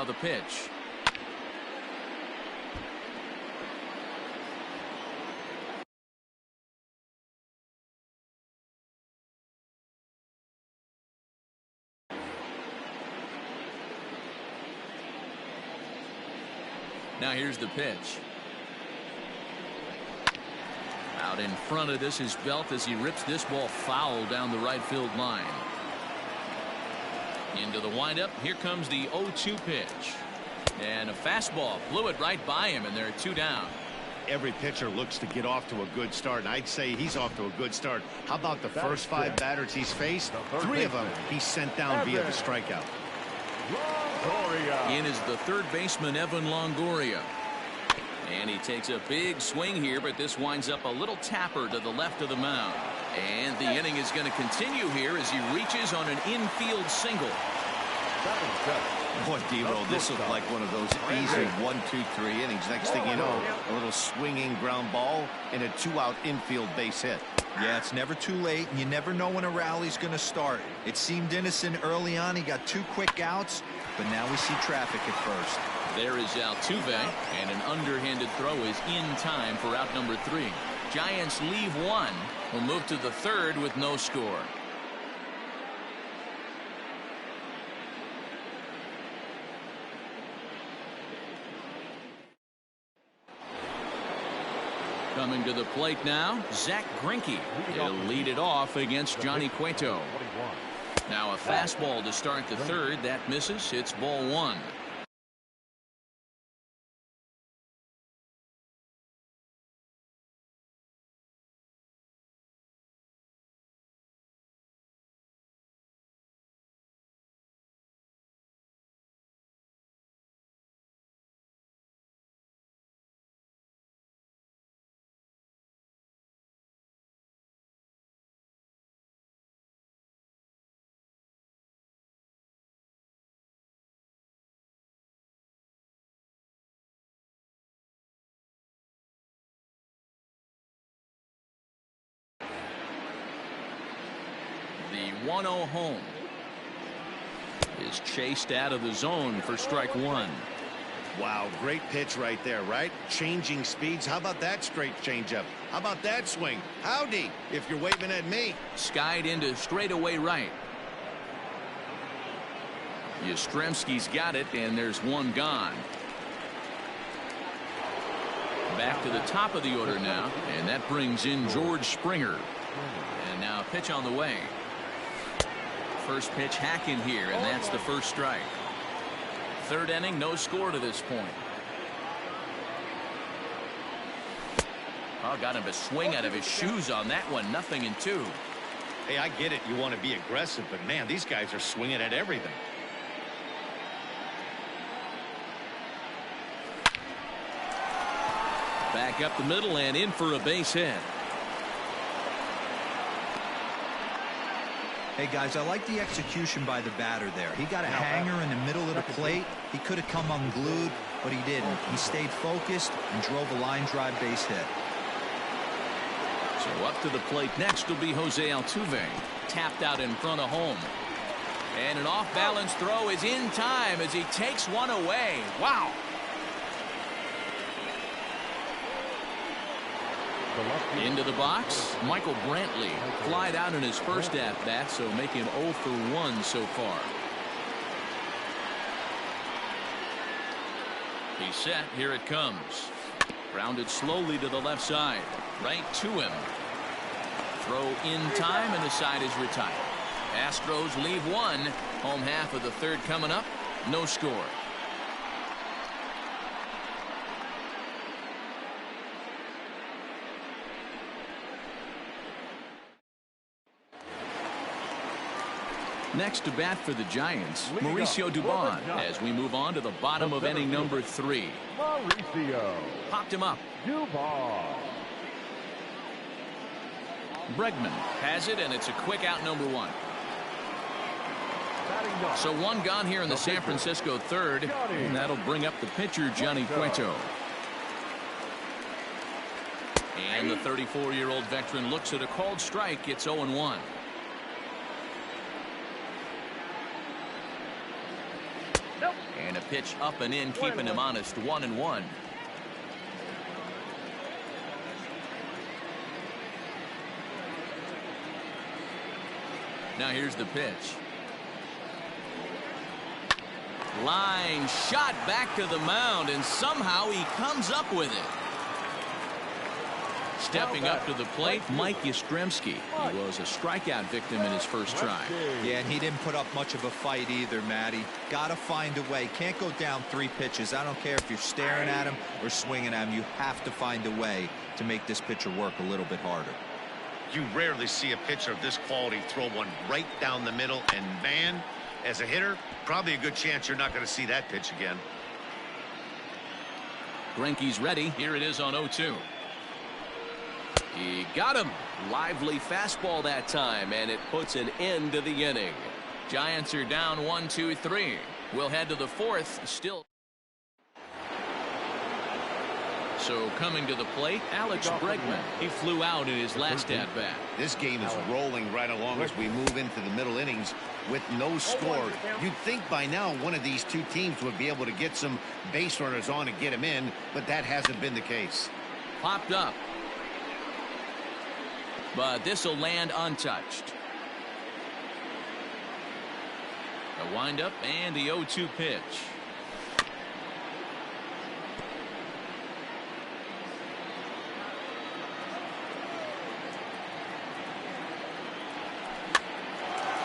The pitch. Now here's the pitch. Out in front of this is Belt as he rips this ball foul down the right field line. Into the windup. Here comes the 0-2 pitch. And a fastball blew it right by him, and they're 2 down. Every pitcher looks to get off to a good start, and I'd say he's off to a good start. How about the first 5 batters he's faced? 3 of them he's sent down via the strikeout. In is the third baseman, Evan Longoria. And he takes a big swing here, but this winds up a little tapper to the left of the mound. And the inning is going to continue here as he reaches on an infield single. Boy, D-Roll, this looked like one of those easy 1, 2, 3 innings. Next thing you know, a little swinging ground ball and a 2-out infield base hit. Yeah, it's never too late, and you never know when a rally's going to start. It seemed innocent early on. He got 2 quick outs, but now we see traffic at first. There is Altuve, and an underhanded throw is in time for out number 3. Giants leave 1. Will move to the 3rd with no score. Coming to the plate now, Zach Greinke. He'll lead it off against Johnny Cueto. Now a fastball to start the 3rd. That misses. It's ball 1. The 1-0 home is chased out of the zone for strike 1. Wow, great pitch right there, right? Changing speeds. How about that straight changeup? How about that swing? Howdy, if you're waving at me. Skied into straightaway right. Yastrzemski's got it, and there's 1 gone. Back to the top of the order now, and that brings in George Springer. And now a pitch on the way. First pitch hack in here, and that's the first strike. 3rd inning, no score to this point. Oh, got him to swing out of his shoes on that one. 0-2. Hey, I get it. You want to be aggressive, but man, these guys are swinging at everything. Back up the middle and in for a base hit. Hey, guys, I like the execution by the batter there. He got a hanger in the middle of the plate. He could have come unglued, but he didn't. He stayed focused and drove a line drive base hit. So up to the plate next will be Jose Altuve. Tapped out in front of home. And an off-balance throw is in time as he takes one away. Wow. Into the box, Michael Brantley. Flied out in his first at-bat, so make him 0 for 1 so far. He's set. Here it comes. Grounded slowly to the left side. Right to him. Throw in time, and the side is retired. Astros leave 1. Home half of the 3rd coming up. No score. Next to bat for the Giants, Mauricio Dubon, as we move on to the bottom of inning number 3. Mauricio. Popped him up. Dubon. Bregman has it, and it's a quick out number 1. So 1 gone here in the San Francisco 3rd, and that'll bring up the pitcher, Johnny Cueto. And the 34-year-old veteran looks at a called strike. It's 0-1. And a pitch up and in, keeping him honest. 1-1. Now here's the pitch. Line shot back to the mound, and somehow he comes up with it. Stepping up to the plate, Mike Yastrzemski. He was a strikeout victim in his first try. Yeah, and he didn't put up much of a fight either, Matty. Got to find a way. Can't go down 3 pitches. I don't care if you're staring at him or swinging at him. You have to find a way to make this pitcher work a little bit harder. You rarely see a pitcher of this quality throw one right down the middle, and man, as a hitter, probably a good chance you're not going to see that pitch again. Greinke's ready. Here it is on 0-2. He got him. Lively fastball that time, and it puts an end to the inning. Giants are down 1-2-3. We'll head to the 4th. Still. So coming to the plate, Alex Bregman. He flew out in his last at-bat. This game is rolling right along as we move into the middle innings with no score. You'd think by now one of these two teams would be able to get some base runners on and get him in, but that hasn't been the case. Popped up. But this will land untouched. A windup and the 0-2 pitch.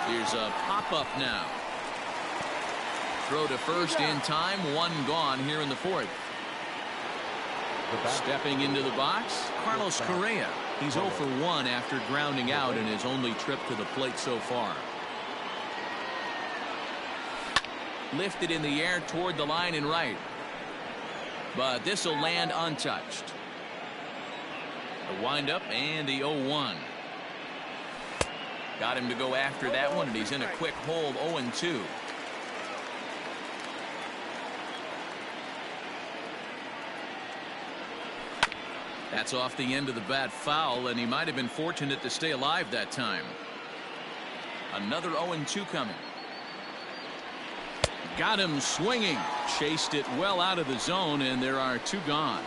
Here's a pop-up now. Throw to first in time. 1 gone here in the 4th. Stepping into the box, Carlos Correa. He's 0 for 1 after grounding out in his only trip to the plate so far. Lifted in the air toward the line and right. But this will land untouched. A windup and the 0-1. Got him to go after that one, and he's in a quick hold. 0-2. That's off the end of the bat foul, and he might have been fortunate to stay alive that time. Another 0-2 coming. Got him swinging. Chased it well out of the zone, and there are 2 gone.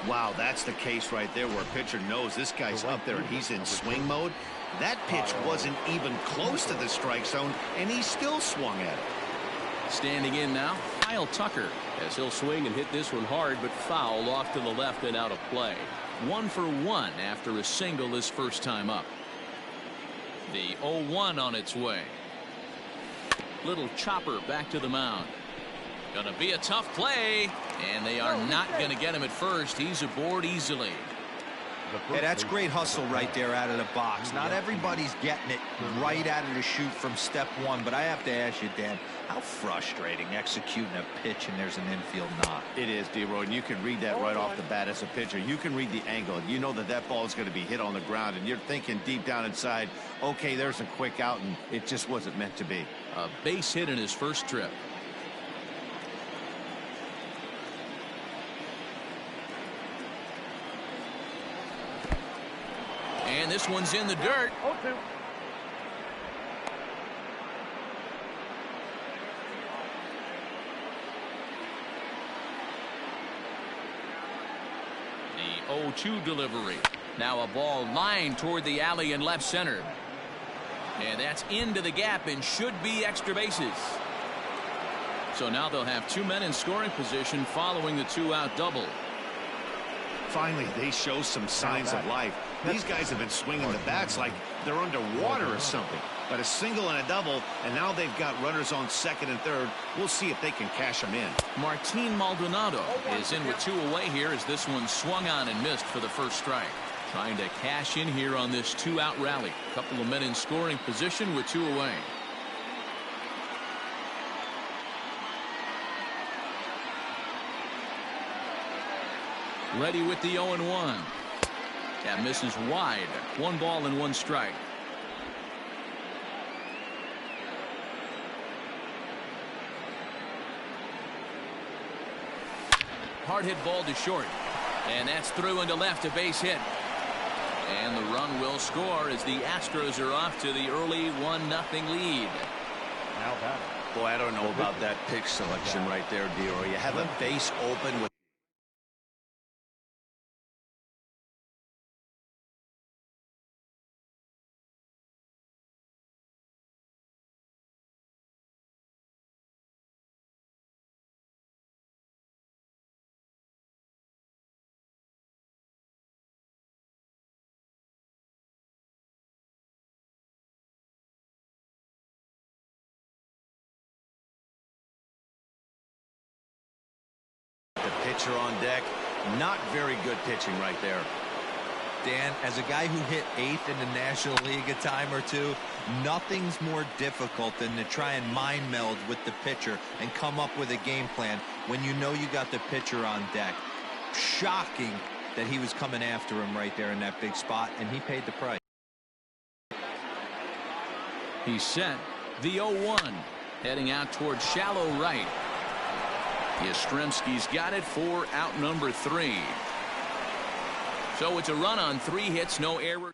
Wow, that's the case right there where a pitcher knows this guy's up there and he's in swing mode. That pitch wasn't even close to the strike zone, and he still swung at it. Standing in now, Kyle Tucker, as he'll swing and hit this one hard, but foul off to the left and out of play. 1 for 1 after a single his first time up. The 0-1 on its way. Little chopper back to the mound. Gonna be a tough play, and they are not gonna get him at first. He's aboard easily. Yeah, that's great hustle right there out of the box. Not everybody's getting it right out of the chute from step 1, but I have to ask you, Dan, how frustrating executing a pitch and there's an infield knock. It is, D-Roy, and you can read that right off the bat as a pitcher. You can read the angle. You know that that ball is going to be hit on the ground, and you're thinking deep down inside, okay, there's a quick out, and it just wasn't meant to be. A base hit in his first trip. And this one's in the dirt. 0-2. The 0-2 delivery. Now a ball lined toward the alley in left center. And that's into the gap and should be extra bases. So now they'll have 2 men in scoring position following the 2-out double. Finally, they show some signs of life. These guys have been swinging the bats like they're underwater or something. But a single and a double, and now they've got runners on second and third. We'll see if they can cash them in. Martin Maldonado is in with 2 away here as this one swung on and missed for the first strike. Trying to cash in here on this 2-out rally. A couple of men in scoring position with 2 away. Ready with the 0-1. That misses wide. 1 ball and 1 strike. Hard hit ball to short. And that's through into left, a base hit. And the run will score as the Astros are off to the early 1-0 lead. Now batting, Boy, I don't know about that pitch selection right there, Dero. You have a base open with the pitcher on deck. Not very good pitching right there. Dan, as a guy who hit 8th in the National League a time or two, nothing's more difficult than to try and mind meld with the pitcher and come up with a game plan when you know you got the pitcher on deck. Shocking that he was coming after him right there in that big spot, and he paid the price. He's set. The 0-1. Heading out towards shallow right. Yastrzemski's got it for out number 3. So it's a run on 3 hits, no error.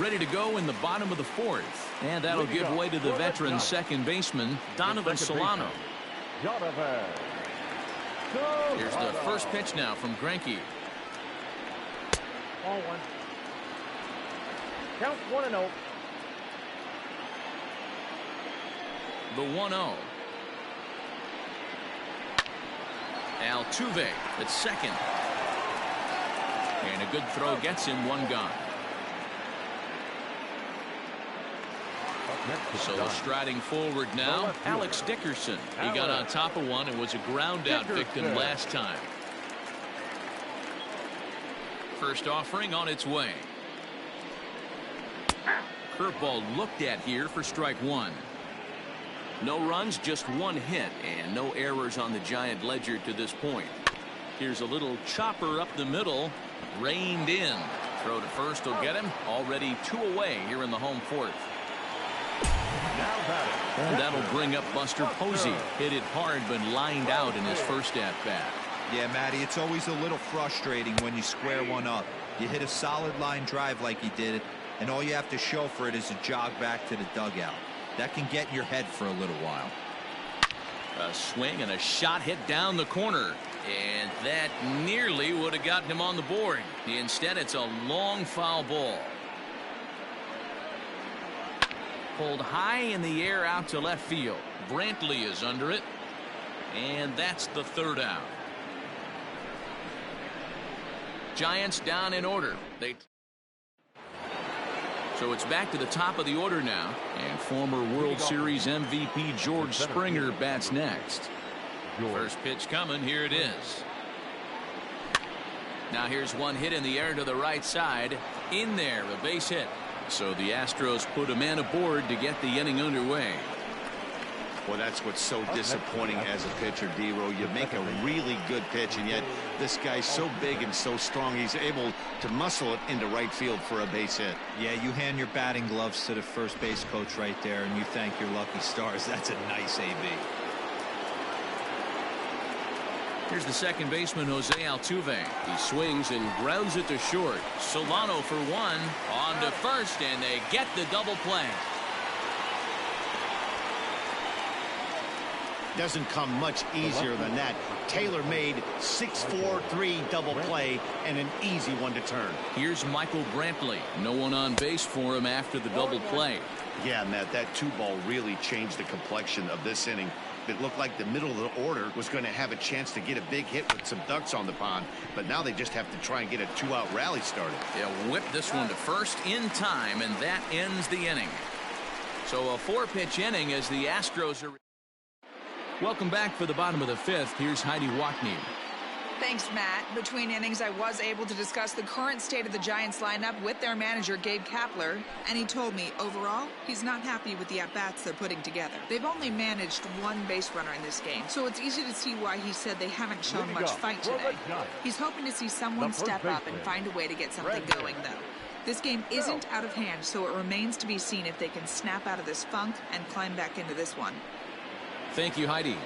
Ready to go in the bottom of the 4th. And that'll give way to the veteran second baseman, Donovan Solano. Here's the first pitch now from Greinke. Ball 1. Count 1-0. The 1-0. Altuve at second. And a good throw gets him 1 gone. So striding forward now, Alex Dickerson. He got on top of one and was a ground out victim last time. First offering on its way. Curveball looked at here for strike 1. No runs, just 1 hit, and no errors on the Giant ledger to this point. Here's a little chopper up the middle, reined in. Throw to first will get him. Already 2 away here in the home 4th. And that'll bring up Buster Posey. Hit it hard, but lined out in his first at-bat. Yeah, Matty, it's always a little frustrating when you square one up. You hit a solid line drive like he did, and all you have to show for it is a jog back to the dugout. That can get in your head for a little while. A swing and a shot hit down the corner. And that nearly would have gotten him on the board. Instead, it's a long foul ball. Pulled high in the air out to left field. Brantley is under it. And that's the 3rd out. Giants down in order. So it's back to the top of the order now. And former World Series MVP George Springer bats next. First pitch coming. Here it is. Now here's one hit in the air to the right side. In there, a base hit. So the Astros put a man aboard to get the inning underway. Well, that's what's so disappointing as a pitcher, Dero. You make a really good pitch, and yet this guy's so big and so strong, he's able to muscle it into right field for a base hit. Yeah, you hand your batting gloves to the first base coach right there, and you thank your lucky stars. That's a nice AB. Here's the second baseman, Jose Altuve. He swings and grounds it to short. Solano for 1. On to first, and they get the double play. Doesn't come much easier than that. Taylor made 6-4-3 double play and an easy one to turn. Here's Michael Brantley. No one on base for him after the double play. Yeah, Matt, that 2-ball really changed the complexion of this inning. It looked like the middle of the order was going to have a chance to get a big hit with some ducks on the pond, but now they just have to try and get a 2-out rally started. They'll whip this one to first in time, and that ends the inning. So a 4-pitch inning as the Astros are. Welcome back for the bottom of the 5th. Here's Heidi Watney. Thanks, Matt. Between innings, I was able to discuss the current state of the Giants lineup with their manager, Gabe Kapler, and he told me, overall, he's not happy with the at-bats they're putting together. They've only managed 1 base runner in this game, so it's easy to see why he said they haven't shown much fight today. He's hoping to see someone step up and find a way to get something going, though. This game isn't out of hand, so it remains to be seen if they can snap out of this funk and climb back into this one. Thank you, Heidi.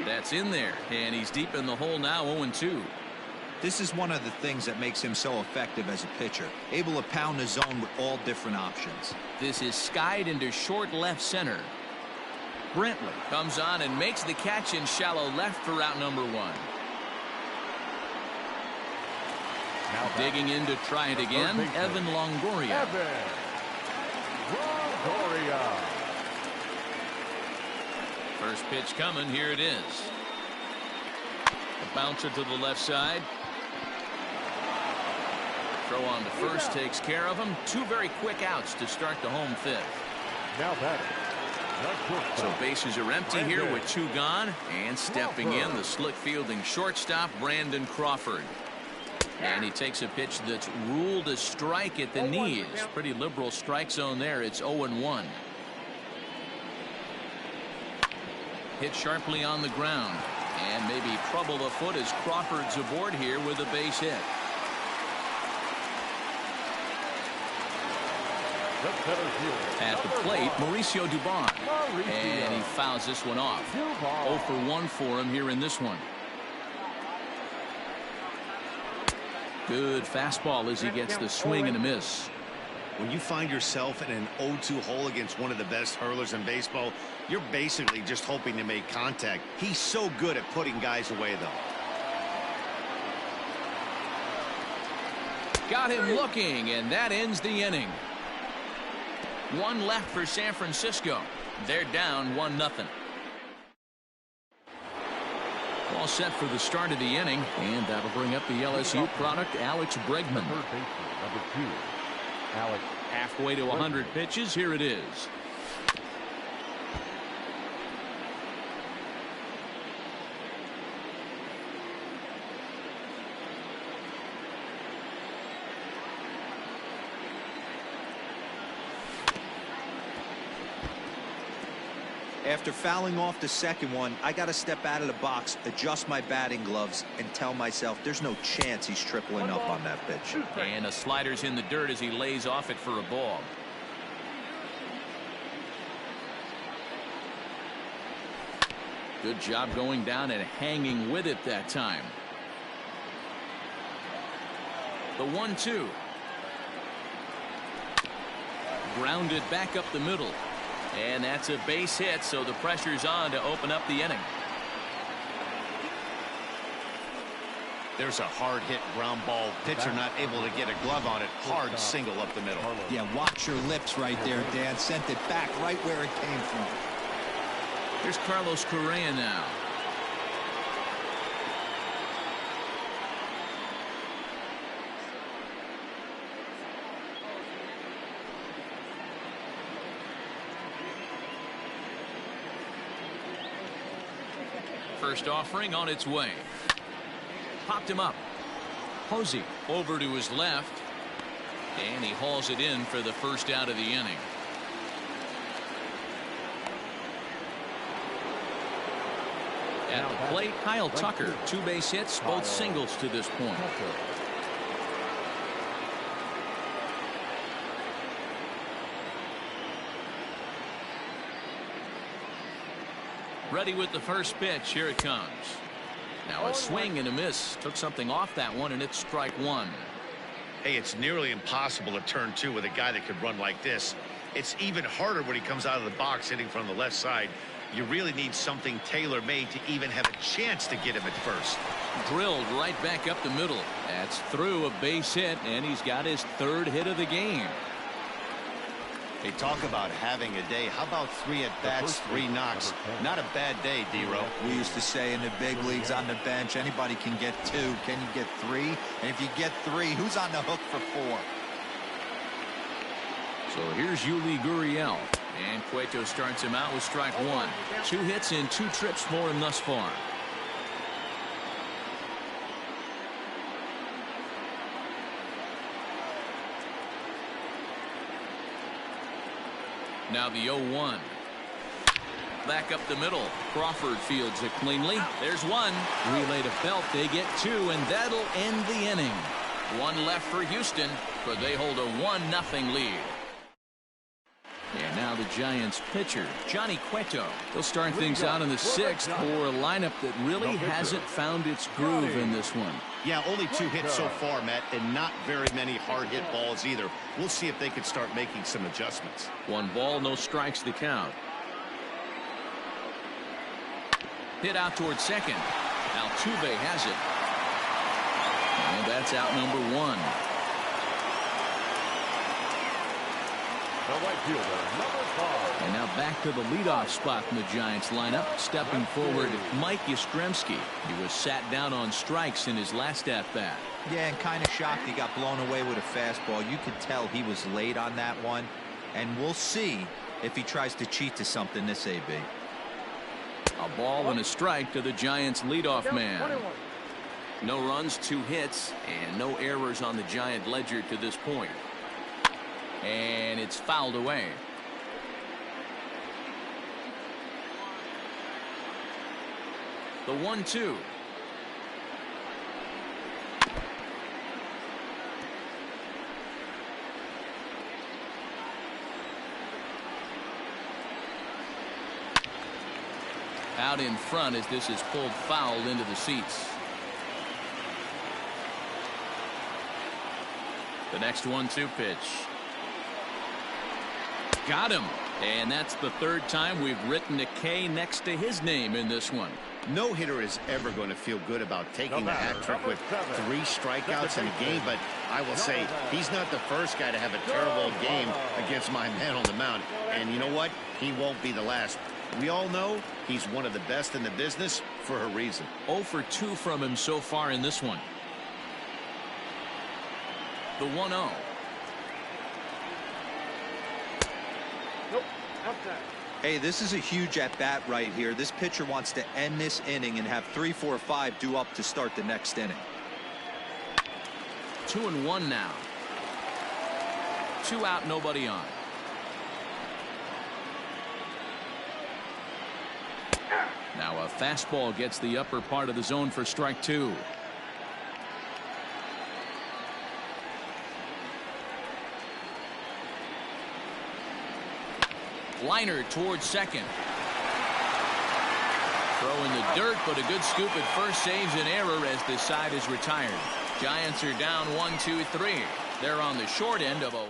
That's in there, and he's deep in the hole now, 0-2. This is one of the things that makes him so effective as a pitcher, able to pound the zone with all different options. This is skied into short left center. Brentley comes on and makes the catch in shallow left for out number 1. Now digging in to try it again, Evan Longoria. First pitch coming, here it is. A bouncer to the left side. Throw on to first takes care of him. 2 very quick outs to start the home 5th. Now batting. So bases are empty here with 2 gone. And stepping in, the slick fielding shortstop, Brandon Crawford. And he takes a pitch that's ruled a strike at the knees. Pretty liberal strike zone there. It's 0-1. Hit sharply on the ground. And maybe trouble afoot as Crawford's aboard here with a base hit. At the plate, Mauricio Dubon. And he fouls this one off. 0 for 1 for him here in this one. Good fastball as he gets the swing and a miss. When you find yourself in an 0-2 hole against one of the best hurlers in baseball, you're basically just hoping to make contact. He's so good at putting guys away, though. Got him looking, and that ends the inning. 1 left for San Francisco. They're down 1-0. All set for the start of the inning, and that'll bring up the LSU product, Alex Bregman. Number 2, Alex. Halfway to 100 pitches, here it is. After fouling off the second one, I got to step out of the box, adjust my batting gloves, and tell myself there's no chance he's tripling up on that pitch. And a slider's in the dirt as he lays off it for a ball. Good job going down and hanging with it that time. The 1-2. Grounded back up the middle. And that's a base hit, so the pressure's on to open up the inning. There's a hard hit ground ball. Pitcher not able to get a glove on it. Hard single up the middle. Yeah, watch your lips right there, Dan. Sent it back right where it came from. Here's Carlos Correa now. First offering on its way. Popped him up. Posey over to his left. And he hauls it in for the first out of the inning. At the plate, Kyle Tucker. 2 base hits, both singles to this point. Ready with the first pitch. Here it comes. Now a swing and a miss. Took something off that one, and it's strike 1. Hey, it's nearly impossible to turn 2 with a guy that could run like this. It's even harder when he comes out of the box hitting from the left side. You really need something tailor-made to even have a chance to get him at first. Drilled right back up the middle. That's through a base hit, and he's got his 3rd hit of the game. Hey, talk about having a day. How about 3 at-bats, 3 knocks? Not a bad day, D-Row. We used to say in the big leagues on the bench, anybody can get 2. Can you get 3? And if you get 3, who's on the hook for 4? So here's Yuli Gurriel. And Cueto starts him out with strike 1. 2 hits and 2 trips for him thus far. Now the 0-1. Back up the middle. Crawford fields it cleanly. There's 1. Relay to Belt. They get 2, and that'll end the inning. 1 left for Houston, but they hold a 1-0 lead. And now the Giants pitcher, Johnny Cueto. He'll start things out in the 6th for a lineup that really hasn't found its groove in this one. Yeah, only 2 hits so far, Matt, and not very many hard hit balls either. We'll see if they can start making some adjustments. 1 ball, no strikes the count. Hit out towards second. Altuve has it. And that's out number 1. The right fielder, number 5. And now back to the leadoff spot in the Giants lineup. Stepping forward, Mike Yastrzemski. He was sat down on strikes in his last at-bat. Yeah, and kind of shocked he got blown away with a fastball. You could tell he was late on that one. And we'll see if he tries to cheat to something this AB. A ball and a strike to the Giants leadoff man. No runs, 2 hits, and no errors on the Giant ledger to this point. And it's fouled away. The 1-2. Out in front as this is pulled foul into the seats. The next 1-2 pitch. Got him. And that's the 3rd time we've written a K next to his name in this one. No hitter is ever going to feel good about taking the hat trick with 3 strikeouts in a game, but I will say he's not the first guy to have a terrible game against my man on the mound. And you know what? He won't be the last. We all know he's one of the best in the business for a reason. 0 for 2 from him so far in this one. The 1-0. Hey, this is a huge at-bat right here. This pitcher wants to end this inning and have 3, 4, 5 due up to start the next inning. 2-1 now. 2 out, nobody on. Now a fastball gets the upper part of the zone for strike 2. Liner towards second. Throw in the dirt, but a good scoop at first saves an error as this side is retired. Giants are down 1-2-3. They're on the short end of a...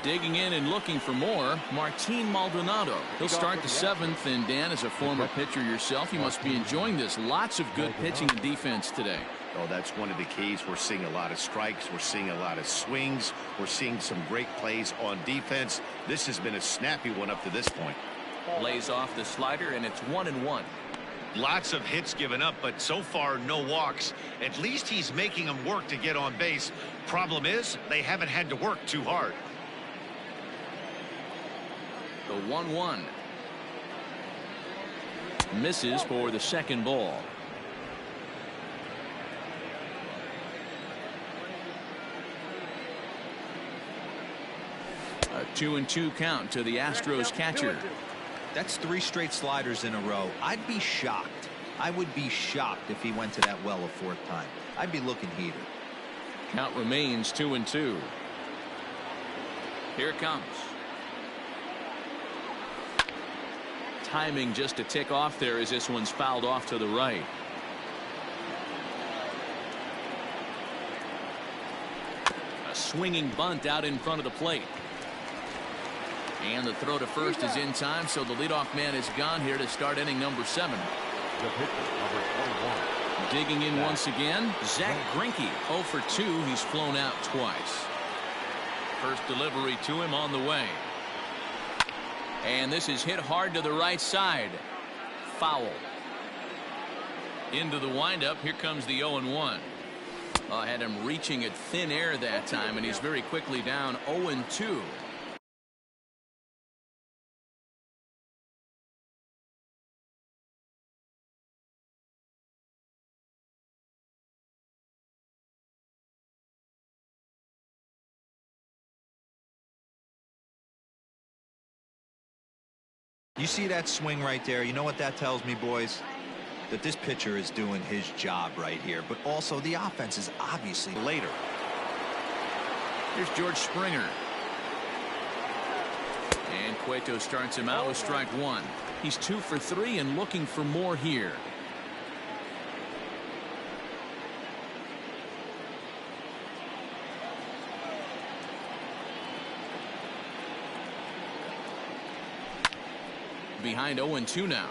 Digging in and looking for more, Martin Maldonado. He'll start the 7th, and Dan, as a former pitcher yourself, you must be enjoying this. Lots of good pitching and defense today. Oh, that's one of the keys. We're seeing a lot of strikes. We're seeing a lot of swings. We're seeing some great plays on defense. This has been a snappy one up to this point. Lays off the slider, and it's 1-1. Lots of hits given up, but so far no walks. At least he's making them work to get on base. Problem is, they haven't had to work too hard. The 1-1. Misses for the 2nd ball. A 2-2 count to the Astros catcher. That's 3 straight sliders in a row. I'd be shocked. I would be shocked if he went to that well a 4th time. I'd be looking heated. Count remains 2-2. Here it comes. Timing just a tick off there as this one's fouled off to the right. A swinging bunt out in front of the plate. And the throw to first is in time, so the leadoff man is gone here to start inning number 7. The pitcher, number 21. Digging in once again, Zach Greinke. 0 for 2. He's flown out twice. First delivery to him on the way. And this is hit hard to the right side. Foul. Into the windup. Here comes the 0-1. I had him reaching at thin air that time, and he's very quickly down 0-2. You see that swing right there? You know what that tells me, boys? That this pitcher is doing his job right here, but also the offense is obviously later. Here's George Springer. And Cueto starts him out with strike one. He's 2 for 3 and looking for more here. Behind 0-2 now.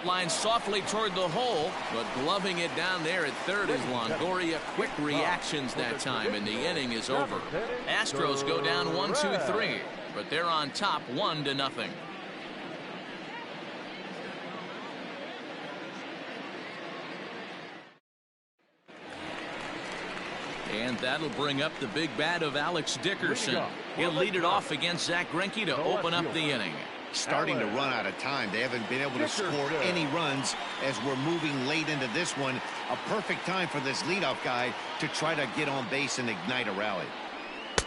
Line softly toward the hole, but gloving it down there at third is Longoria. Quick reactions that time, and the inning is over. Astros go down 1-2-3, but they're on top 1-0. And that'll bring up the big bat of Alex Dickerson. He'll lead it off against Zach Greinke to open up the inning. Starting to run out of time. They haven't been able to score any runs as we're moving late into this one. A perfect time for this leadoff guy to try to get on base and ignite a rally.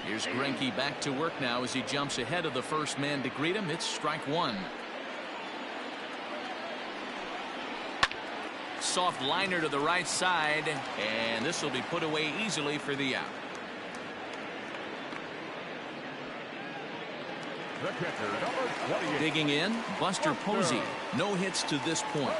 Here's Greinke back to work now as he jumps ahead of the first man to greet him. It's strike one. Soft liner to the right side, and this will be put away easily for the out. The catcher, number 28. Digging in, Buster Posey. No hits to this point.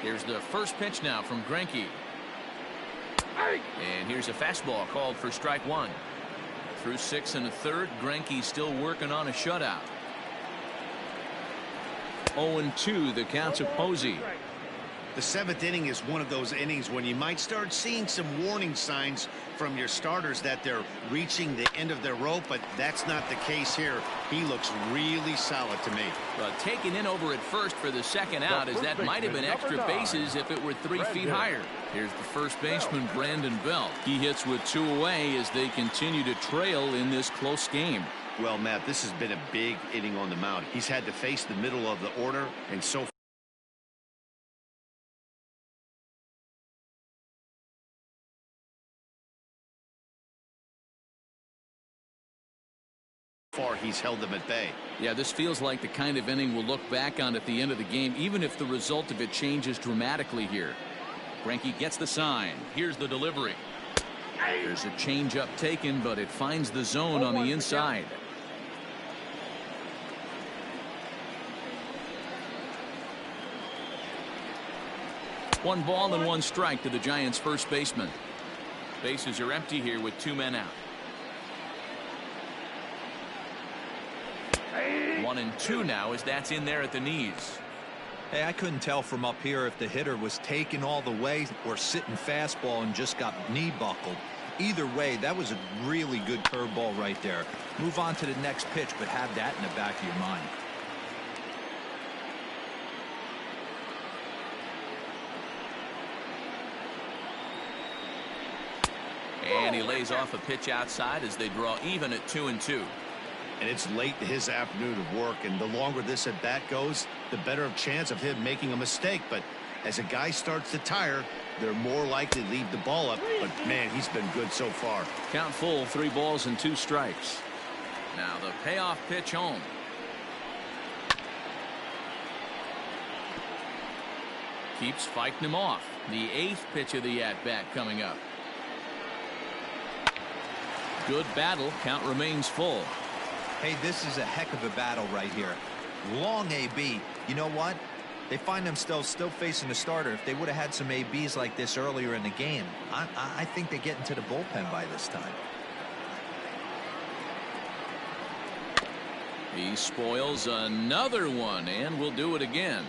Here's the first pitch now from Greinke. And here's a fastball called for strike one. Through 6 1/3, Greinke still working on a shutout. 0-2 the count to Posey. The 7th inning is one of those innings when you might start seeing some warning signs from your starters that they're reaching the end of their rope, but that's not the case here. He looks really solid to me. But taken in over at first for the second out, as that might have been extra bases if it were 3 feet higher. Here's the first baseman, Brandon Belt. He hits with 2 away as they continue to trail in this close game. Well, Matt, this has been a big inning on the mound. He's had to face the middle of the order, and so far he's held them at bay. Yeah, this feels like the kind of inning we'll look back on at the end of the game, even if the result of it changes dramatically here. Greinke gets the sign. Here's the delivery. There's a changeup taken, but it finds the zone on the inside. One ball and 1 strike to the Giants' first baseman. Bases are empty here with 2 men out. 1-2 now as that's in there at the knees. Hey, I couldn't tell from up here if the hitter was taken all the way or sitting fastball and just got knee buckled. Either way, that was a really good curveball right there. Move on to the next pitch, but have that in the back of your mind. And he lays off a pitch outside as they draw even at 2-2. And it's late in his afternoon of work, and the longer this at bat goes, the better of chance of him making a mistake. But as a guy starts to tire, they're more likely to leave the ball up. But man, he's been good so far. Count full, 3 balls and 2 strikes. Now the payoff pitch home. Keeps fighting him off. The 8th pitch of the at-bat coming up. Good battle. Count remains full. Hey, this is a heck of a battle right here. Long AB. You know what? They find themselves still facing the starter. If they would have had some ABs like this earlier in the game, I think they get into the bullpen by this time. He spoils another one, and will do it again.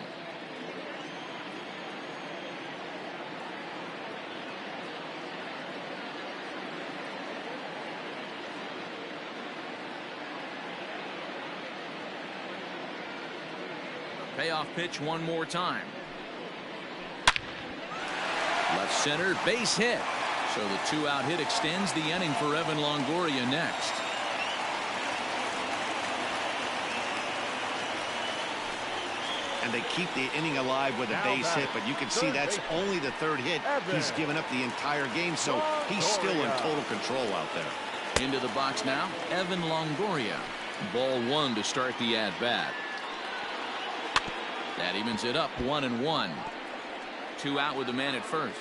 Payoff pitch one more time. Left center, base hit. So the 2-out hit extends the inning for Evan Longoria next. and they keep the inning alive with a base hit, but you can see that's only the third hit he's given up the entire game, so he's still in total control out there. Into the box now, Evan Longoria. Ball one to start the at-bat. That evens it up 1-1. 2 out with the man at first.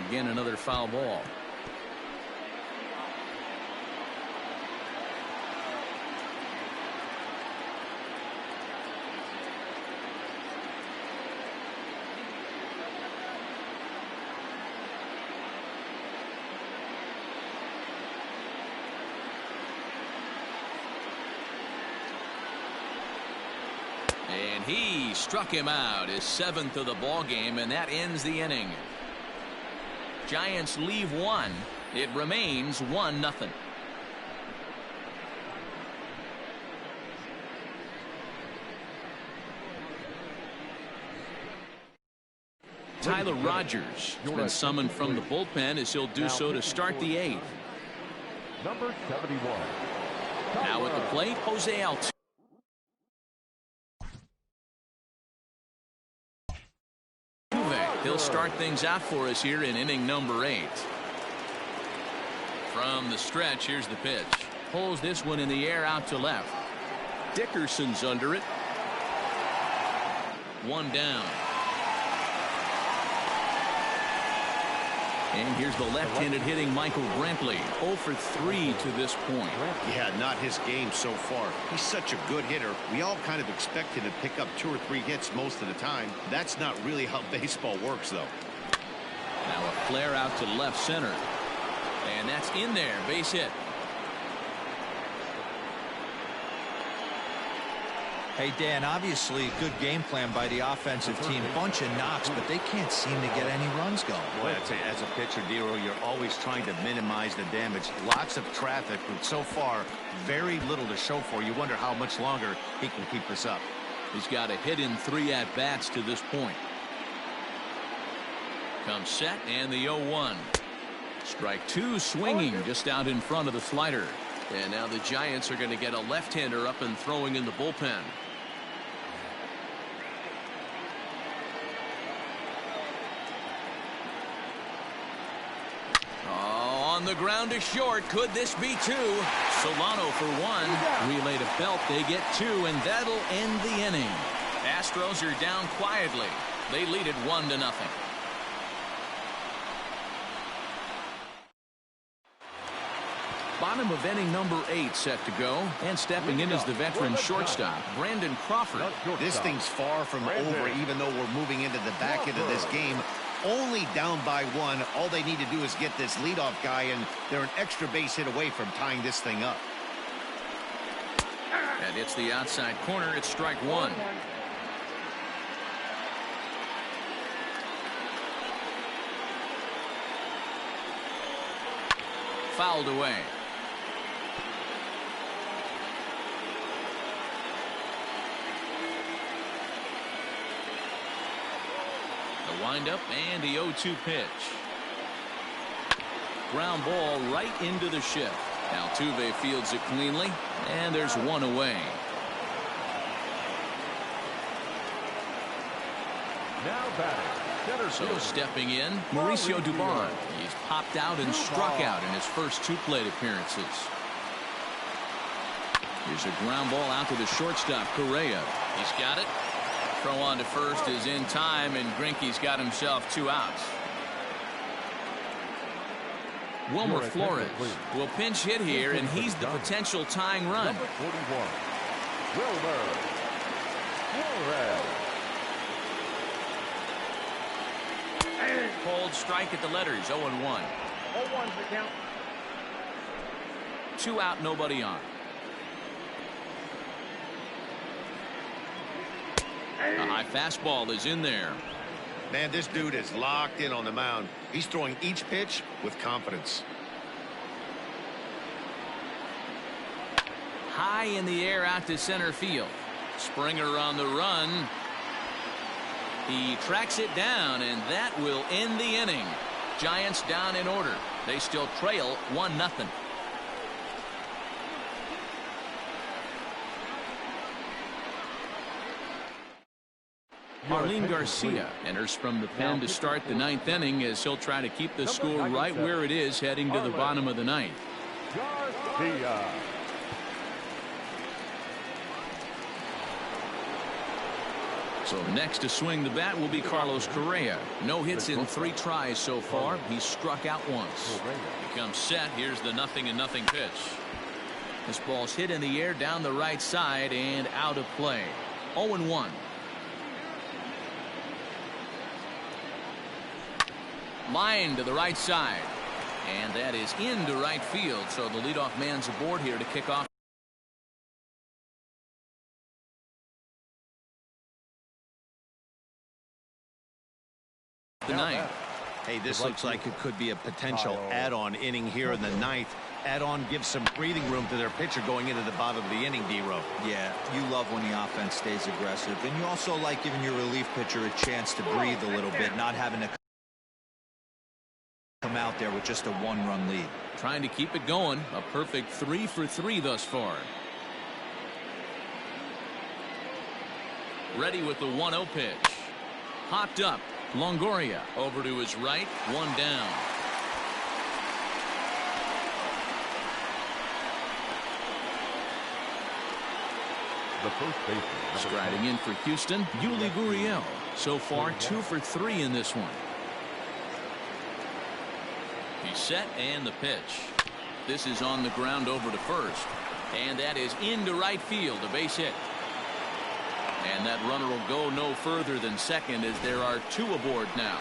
Again, another foul ball. And he struck him out, his 7th of the ball game, and that ends the inning. Giants leave 1. It remains 1-0. Tyler Rogers has been summoned from the bullpen as he'll do so to start the 8th. Number 71. Now at the plate, Jose Altuve. He'll start things out for us here in inning number 8. From the stretch, here's the pitch. Pulls this one in the air out to left. Dickerson's under it. 1 down. And here's the left-handed hitting Michael Brantley. 0 for 3 to this point. Yeah, not his game so far. He's such a good hitter. We all kind of expect him to pick up 2 or 3 hits most of the time. That's not really how baseball works, though. Now a flare out to left center. And that's in there. Base hit. Hey, Dan, obviously good game plan by the offensive team. Bunch of knocks, but they can't seem to get any runs going. Boy, I'd say as a pitcher, Dero, you're always trying to minimize the damage. Lots of traffic, but so far, very little to show for. You wonder how much longer he can keep this up. He's got a hit in 3 at-bats to this point. Comes set, and the 0-1. Strike 2 swinging just out in front of the slider. And now the Giants are going to get a left-hander up and throwing in the bullpen. Oh, on the ground to short. Could this be 2? Solano for 1. Relay to Belt. They get 2, and that'll end the inning. Astros are down quietly. They lead it 1-0. Bottom of inning number 8 set to go, and stepping in is the veteran shortstop, Brandon Crawford. This thing's far from over, even though we're moving into the back end of this game. Only down by 1. All they need to do is get this leadoff guy, and they're an extra base hit away from tying this thing up. That hits the outside corner. It's strike 1. Fouled away. The windup and the 0-2 pitch. Ground ball right into the shift. Altuve fields it cleanly, and there's 1 away. Now batting. So stepping in, Mauricio Dubon. He's popped out and struck out in his first 2 plate appearances. Here's a ground ball out to the shortstop, Correa. He's got it. Throw on to first is in time, and Greinke's got himself 2 outs. Wilmer Flores will pinch hit here, and he's the potential tying run. Number 41. Wilmer Flores. Cold strike at the letters, 0-1. 0-1's the count. 2 out, nobody on. A high fastball is in there. Man, this dude is locked in on the mound. He's throwing each pitch with confidence. High in the air out to center field. Springer on the run. He tracks it down, and that will end the inning. Giants down in order. They still trail 1-0. Arlene Garcia enters from the pen to start the ninth inning as he'll try to keep the score right where it is heading to the bottom of the ninth. Garcia. So next to swing the bat will be Carlos Correa. No hits in 3 tries so far. He's struck out once. He comes set. Here's the 0-0 pitch. This ball's hit in the air down the right side and out of play. 0-1. Line to the right side. And that is into right field. So the leadoff man's aboard here to kick off the ninth. Hey, this looks like it could be a potential add-on inning here in the ninth. Add-on gives some breathing room to their pitcher going into the bottom of the inning, D-Row. Yeah, you love when the offense stays aggressive. And you also like giving your relief pitcher a chance to breathe a little bit, not having to come out there with just a 1-run lead. Trying to keep it going. A perfect 3 for 3 thus far. Ready with the 1-0 pitch. Hopped up. Longoria over to his right. 1 down. The first baseman. Striding in for Houston, Yuli Gurriel. So far 2 for 3 in this one. He's set and the pitch. This is on the ground over to first. And that is into right field. A base hit. And that runner will go no further than second as there are 2 aboard now.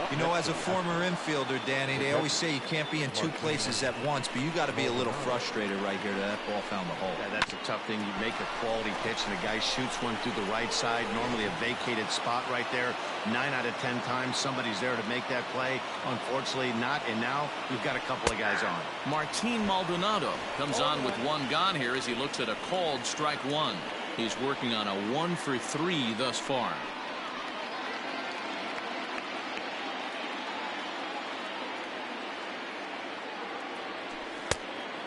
You know, as a former infielder, Danny, they always say you can't be in 2 places at once, but you got to be a little frustrated right here that ball found the hole. Yeah, that's a tough thing. You make a quality pitch and the guy shoots one through the right side, normally a vacated spot right there. 9 out of 10 times somebody's there to make that play. Unfortunately not, and now we've got a couple of guys on. Martin Maldonado comes on with 1 gone here as he looks at a called strike 1. He's working on a 1 for 3 thus far.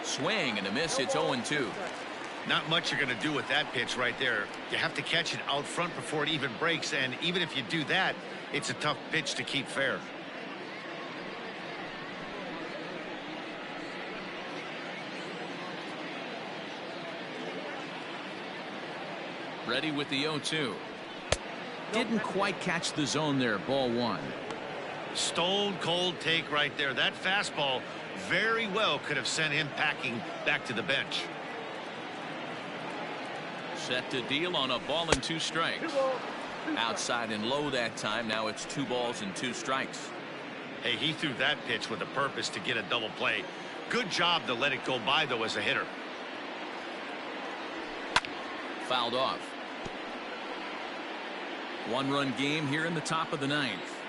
Swing and a miss. It's 0-2. Not much you're going to do with that pitch right there. You have to catch it out front before it even breaks, and even if you do that, it's a tough pitch to keep fair. Ready with the 0-2. Didn't quite catch the zone there. Ball 1. Stone cold take right there. That fastball very well could have sent him packing back to the bench. Set to deal on a ball and 2 strikes. Outside and low that time. Now it's 2 balls and 2 strikes. Hey, he threw that pitch with a purpose to get a double play. Good job to let it go by, though, as a hitter. Fouled off. 1-run game here in the top of the ninth.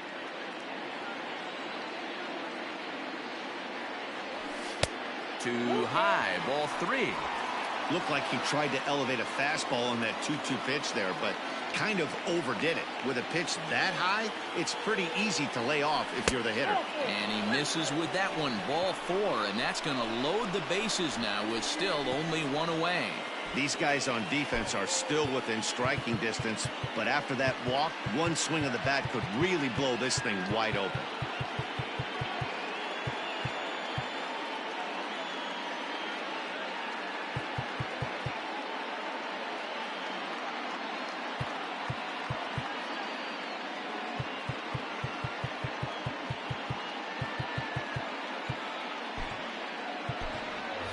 Too high. Ball 3. Looked like he tried to elevate a fastball on that 2-2 pitch there, but kind of overdid it. With a pitch that high, it's pretty easy to lay off if you're the hitter. And he misses with that one. Ball 4, and that's going to load the bases now with still only 1 away. These guys on defense are still within striking distance, but after that walk, 1 swing of the bat could really blow this thing wide open.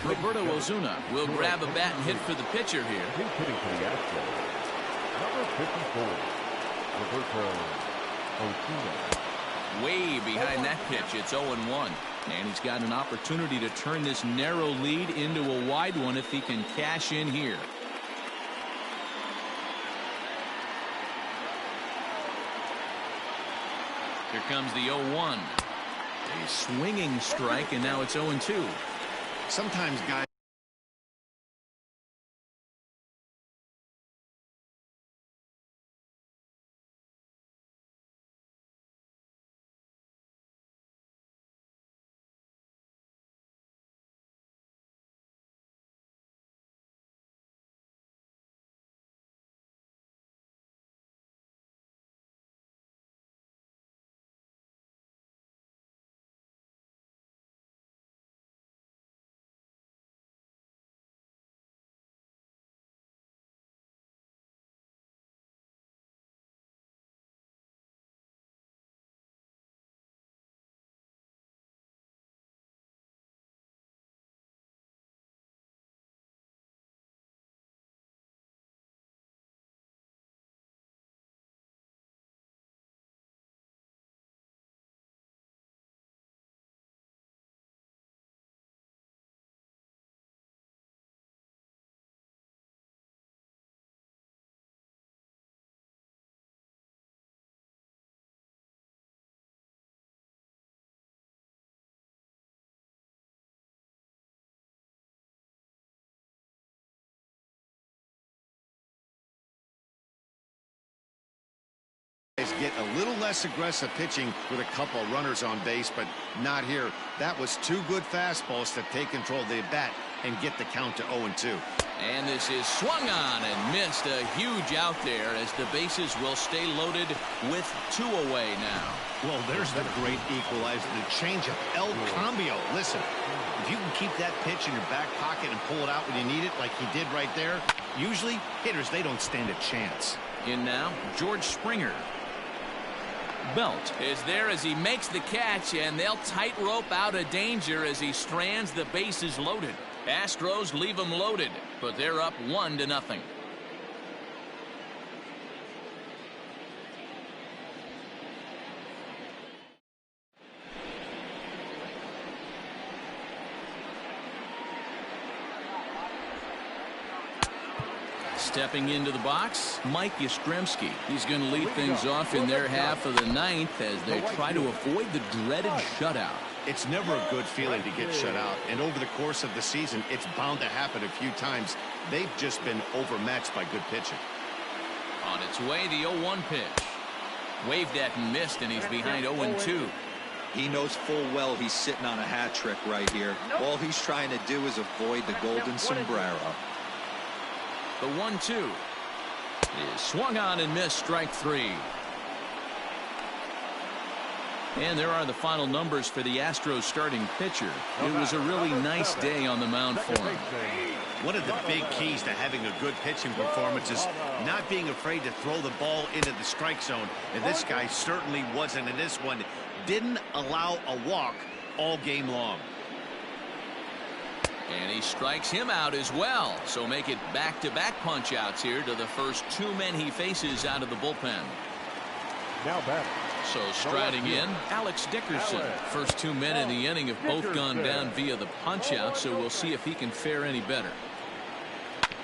Roberto Ozuna will grab a bat and hit for the pitcher here. He's hitting for the Astros. Number 54, Roberto Ozuna. Way behind that pitch. It's 0-1. And he's got an opportunity to turn this narrow lead into a wide one if he can cash in here. Here comes the 0-1. A swinging strike, and now it's 0-2. Sometimes guys guys get a little less aggressive pitching with a couple of runners on base, but not here. That was two good fastballs to take control of the bat and get the count to 0-2. And this is swung on and missed. A huge out there as the bases will stay loaded with 2 away now. Well, there's the great equalizer, the changeup, El Cambio. Listen, if you can keep that pitch in your back pocket and pull it out when you need it like he did right there, usually hitters, they don't stand a chance. In now, George Springer. Belt is there as he makes the catch, and they'll tightrope out of danger as he strands the bases loaded. Astros leave them loaded, but they're up 1-0. Stepping into the box, Mike Yastrzemski. He's going to lead things off in their half of the ninth as they try to avoid the dreaded shutout. It's never a good feeling to get shut out, and over the course of the season, it's bound to happen a few times. They've just been overmatched by good pitching. On its way, the 0-1 pitch. Waved at and missed, and he's behind 0-2. He knows full well he's sitting on a hat trick right here. All he's trying to do is avoid the golden sombrero. The 1-2 is swung on and missed, strike 3. And there are the final numbers for the Astros starting pitcher. It was a really nice day on the mound for him. One of the big keys to having a good pitching performance is not being afraid to throw the ball into the strike zone. And this guy certainly wasn't in this one. Didn't allow a walk all game long. And he strikes him out as well. So make it back-to-back punch-outs here to the first 2 men he faces out of the bullpen. Now batting. So striding in, Alex Dickerson. First 2 men in the inning have both gone down via the punch-out, so we'll see if he can fare any better.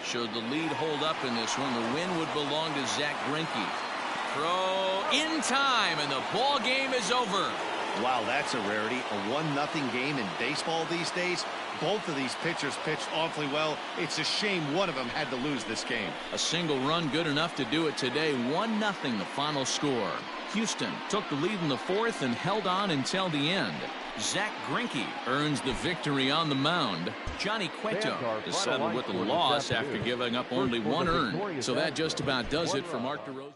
Should the lead hold up in this one, the win would belong to Zach Greinke. Throw in time, and the ball game is over. Wow, that's a rarity. A 1-0 game in baseball these days. Both of these pitchers pitched awfully well. It's a shame one of them had to lose this game. A single run good enough to do it today. 1-0 the final score. Houston took the lead in the 4th and held on until the end. Zach Greinke earns the victory on the mound. Johnny Cueto is settled with the loss after giving up only 1 earned. So that just about does it for Mark DeRosa.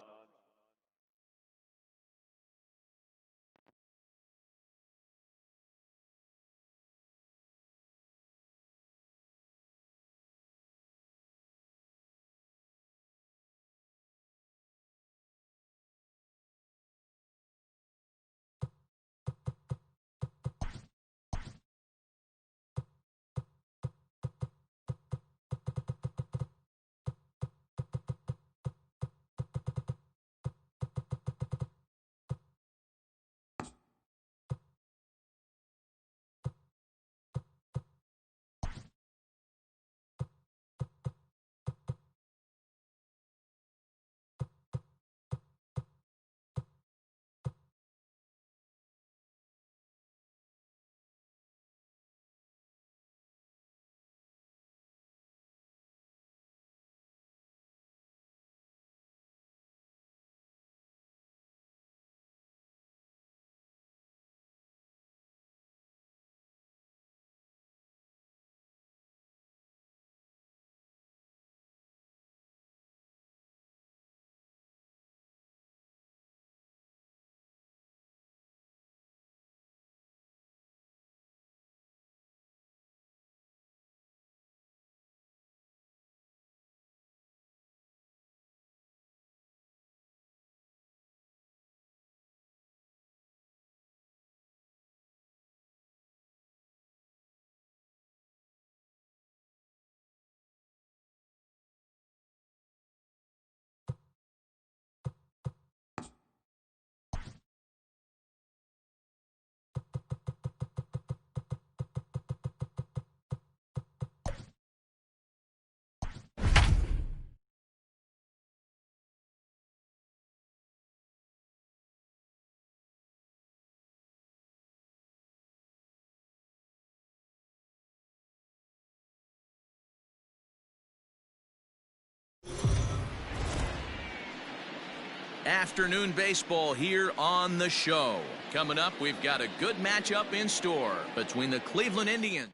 Afternoon baseball here on the show. Coming up, we've got a good matchup in store between the Cleveland Indians.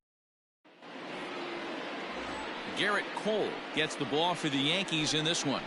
Garrett Cole gets the ball for the Yankees in this one.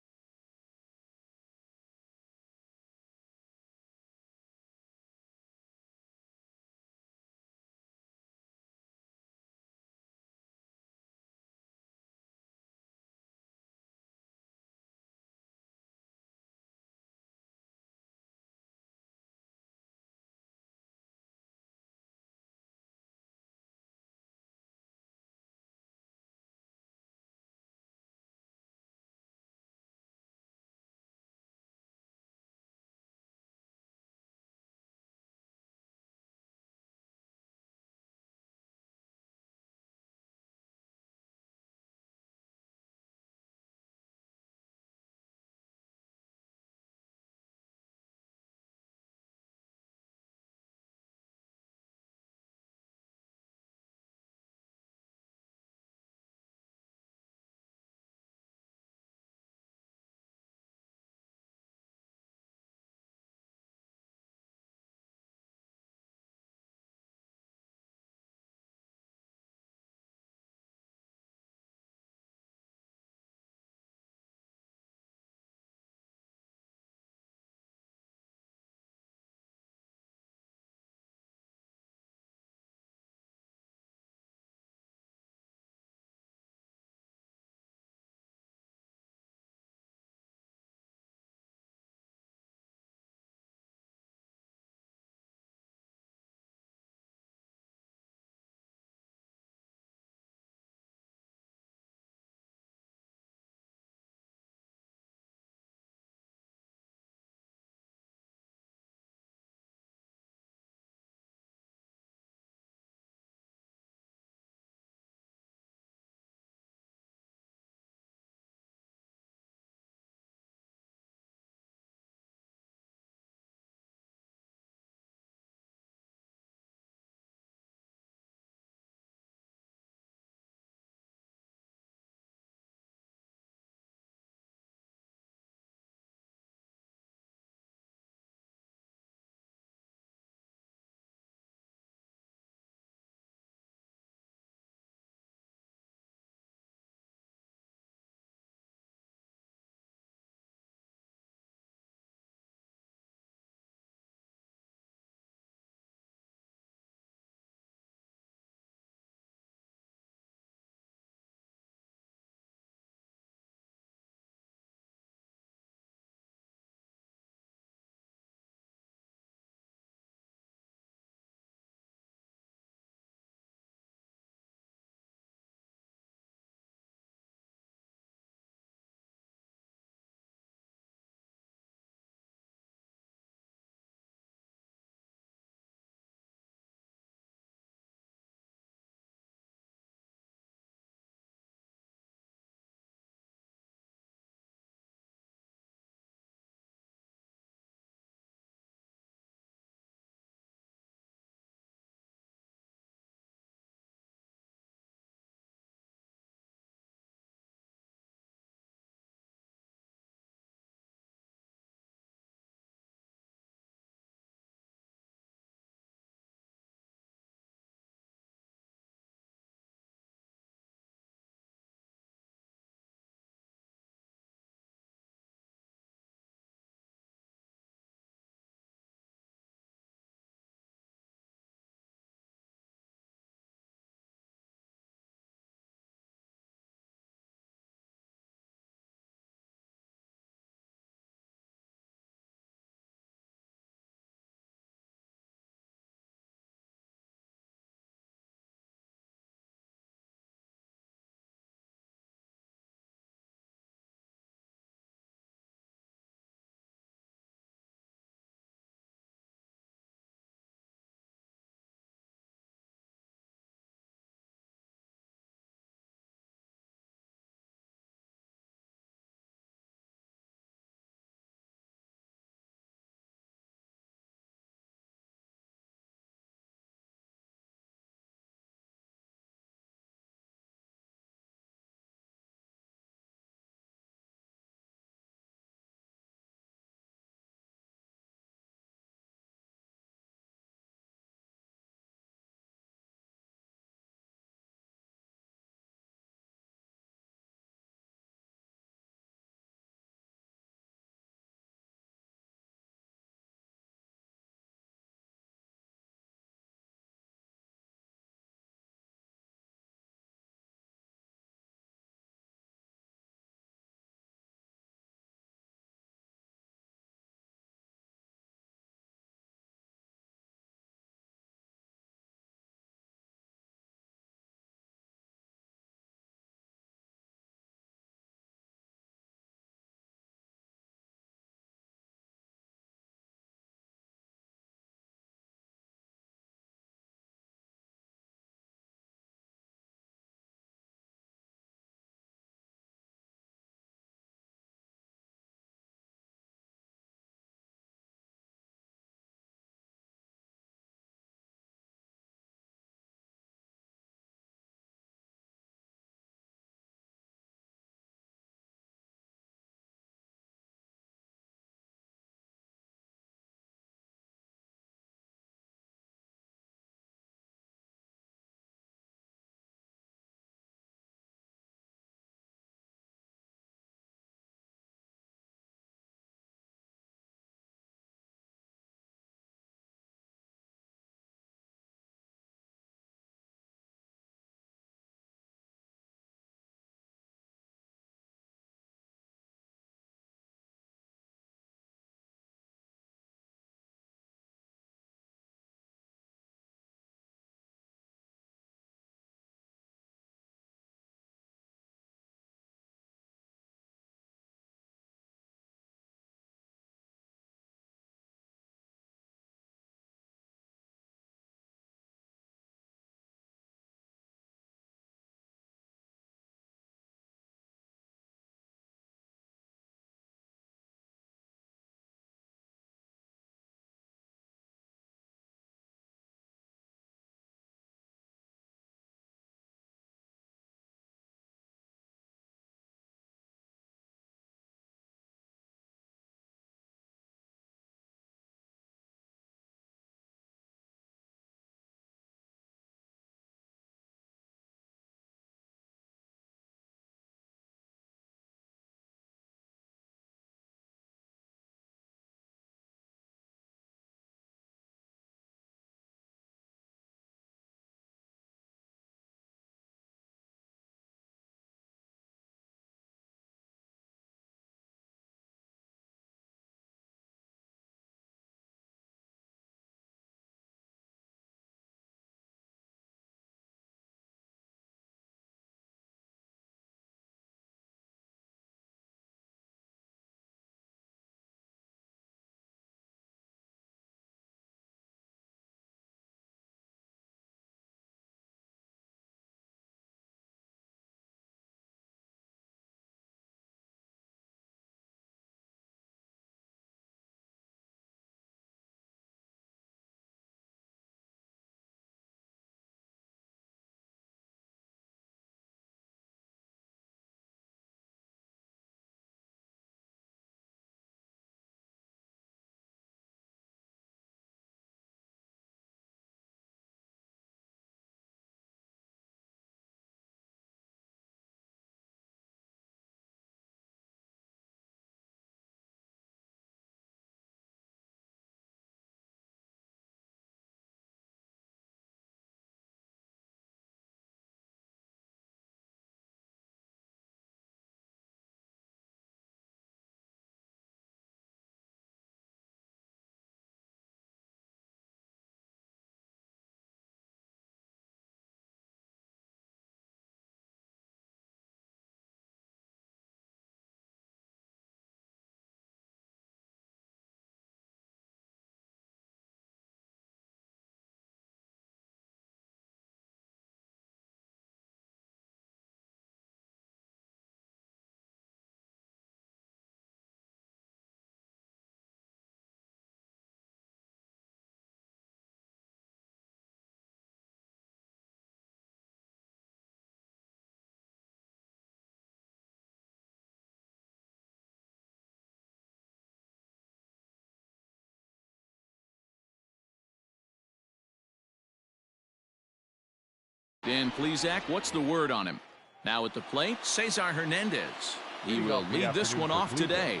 Dan Plesac, what's the word on him? Now at the plate, Cesar Hernandez. He will lead this one off today.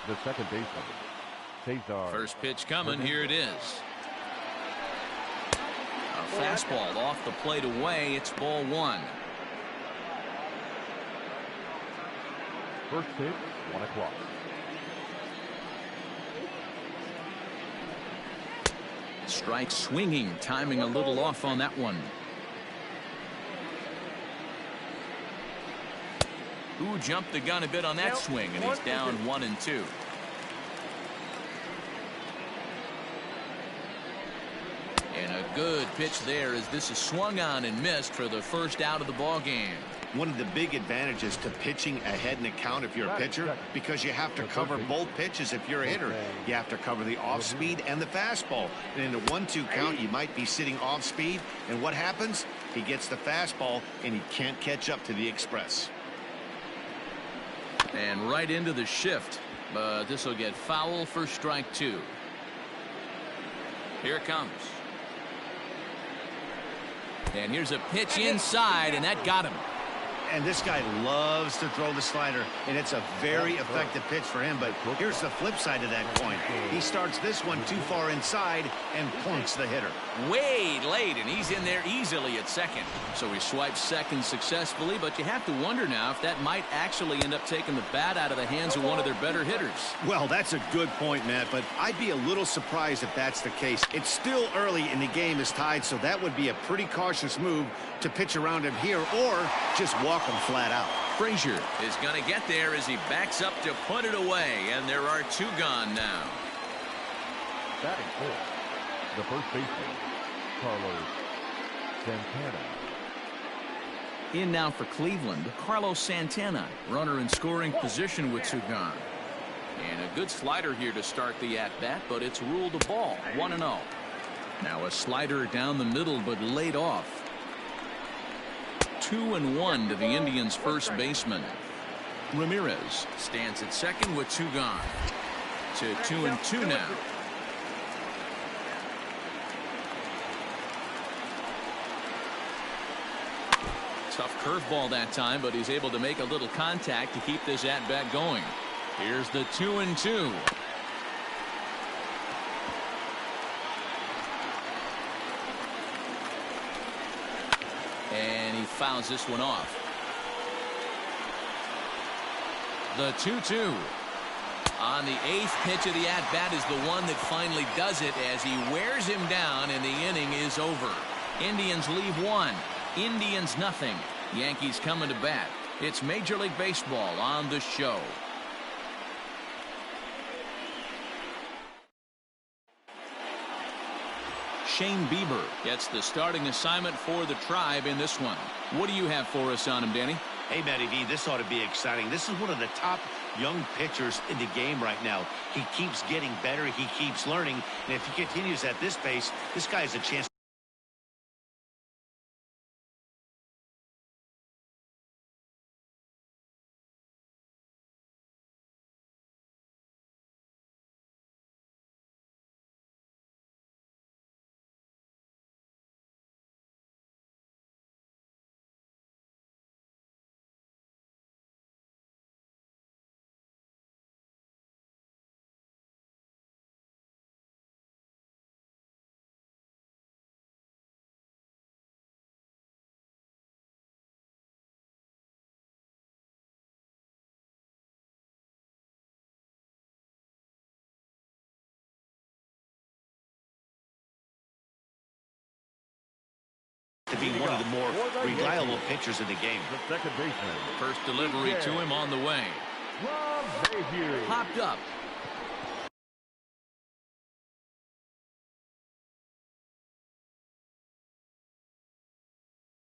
The second baseman, Cesar. First pitch coming. Here it is. A fastball off the plate away. It's ball one. First pitch, 1 o'clock. Strike swinging, timing a little off on that one. Who jumped the gun a bit on that swing, and he's down 1-2. And a good pitch there as this is swung on and missed for the first out of the ball game. One of the big advantages to pitching ahead in the count if you're a pitcher, because you have to cover both pitches if you're a hitter. You have to cover the off speed and the fastball. And in a 1-2 count, you might be sitting off speed. And what happens? He gets the fastball and he can't catch up to the express. And right into the shift, but this will get foul for strike two. Here it comes. And here's a pitch inside, and that got him. And this guy loves to throw the slider, and it's a very effective pitch for him. But here's the flip side of that coin. He starts this one too far inside and plunks the hitter. Way late, and he's in there easily at second. So he swipes second successfully, but you have to wonder now if that might actually end up taking the bat out of the hands of one of their better hitters. Well, that's a good point, Matt, but I'd be a little surprised if that's the case. It's still early and the game is tied, so that would be a pretty cautious move to pitch around him here or just walk him flat out. Frazier is going to get there as he backs up to put it away, and there are two gone now. Batting fourth, the first baseman, Carlos Santana. In now for Cleveland, Carlos Santana, runner in scoring position with two gone. And a good slider here to start the at-bat, but it's ruled a ball, 1-0. Now a slider down the middle, but laid off. 2-1 to the Indians' first baseman. Ramirez stands at second with two gone. To 2-2 now. Tough curveball that time, but he's able to make a little contact to keep this at-bat going. Here's the 2-2. And he fouls this one off. The 2-2. On the eighth pitch of the at-bat is the one that finally does it as he wears him down, and the inning is over. Indians leave one. Indians nothing. Yankees coming to bat. It's Major League Baseball on the show. Shane Bieber gets the starting assignment for the Tribe in this one. What do you have for us on him, Danny? Hey, Matty V, this ought to be exciting. This is one of the top young pitchers in the game right now. He keeps getting better. He keeps learning. And if he continues at this pace, this guy has a chance to be one of the more reliable pitchers in the game. The second baseman. First delivery to him on the way. Rob Mayhew. Popped up.